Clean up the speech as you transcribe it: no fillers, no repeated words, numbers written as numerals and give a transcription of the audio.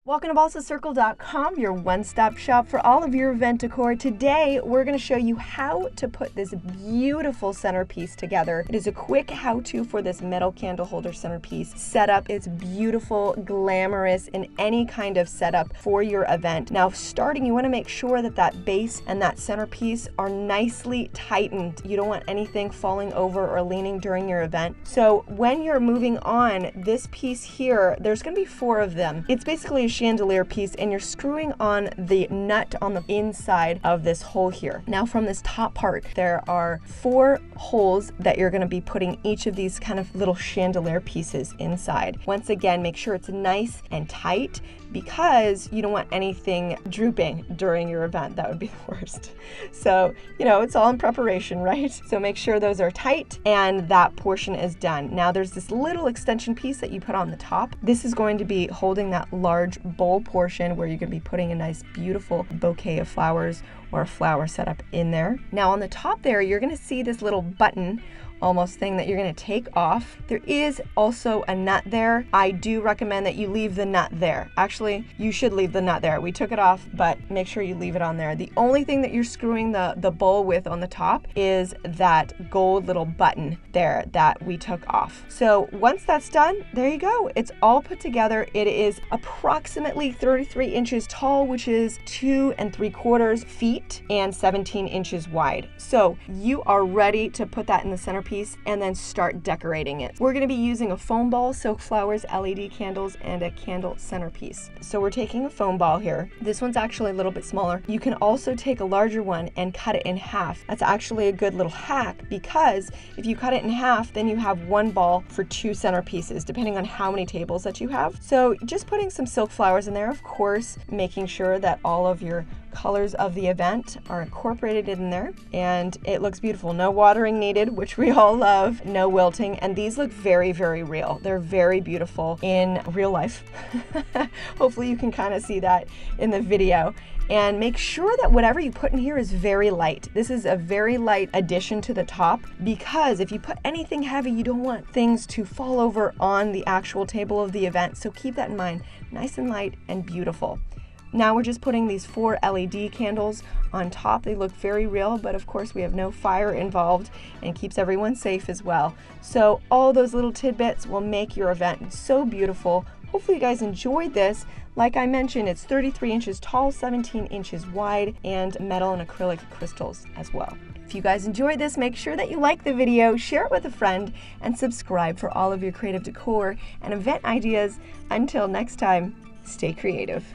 Welcome to BalsaCircle.com, your one-stop shop for all of your event decor. Today, we're going to show you how to put this beautiful centerpiece together. It is a quick how-to for this metal candle holder centerpiece setup. It's beautiful, glamorous in any kind of setup for your event. Now, starting, you want to make sure that that base and that centerpiece are nicely tightened. You don't want anything falling over or leaning during your event. So when you're moving on, this piece here, there's going to be 4 of them. It's basically a chandelier piece, and you're screwing on the nut on the inside of this hole here. Now from this top part, there are 4 holes that you're going to be putting each of these kind of little chandelier pieces inside. Once again, make sure it's nice and tight because you don't want anything drooping during your event. That would be the worst. So, it's all in preparation, right? So make sure those are tight and that portion is done. Now there's this little extension piece that you put on the top. This is going to be holding that large bowl portion where you're going to be putting a nice beautiful bouquet of flowers or a flower setup in there. Now on the top there, you're going to see this little button almost thing that you're going to take off. There is also a nut there. I do recommend that you leave the nut there. Actually, you should leave the nut there. We took it off, but make sure you leave it on there. The only thing that you're screwing the bowl with on the top is that gold little button there that we took off. So once that's done, there you go. It's all put together. It is approximately 33 inches tall, which is 2 3/4 feet and 17 inches wide. So you are ready to put that in the centerpiece and then start decorating it. We're going to be using a foam ball, silk flowers, LED candles, and a candle centerpiece. So we're taking a foam ball here. This one's actually a little bit smaller. You can also take a larger one and cut it in half. That's actually a good little hack because if you cut it in half, then you have 1 ball for 2 centerpieces, depending on how many tables that you have. So just putting some silk flowers in there, of course, making sure that all of your colors of the event are incorporated in there, and it looks beautiful. No watering needed, which we all love, no wilting, and these look very, very real. They're very beautiful in real life. Hopefully you can kind of see that in the video. And make sure that whatever you put in here is very light. This is a very light addition to the top because if you put anything heavy, you don't want things to fall over on the actual table of the event. So keep that in mind. Nice and light and beautiful. Now we're just putting these 4 LED candles on top. They look very real, but of course we have no fire involved and keeps everyone safe as well. So all those little tidbits will make your event so beautiful. Hopefully you guys enjoyed this. Like I mentioned, it's 33 inches tall, 17 inches wide, and metal and acrylic crystals as well. If you guys enjoyed this, make sure that you like the video, share it with a friend, and subscribe for all of your creative decor and event ideas. Until next time, stay creative.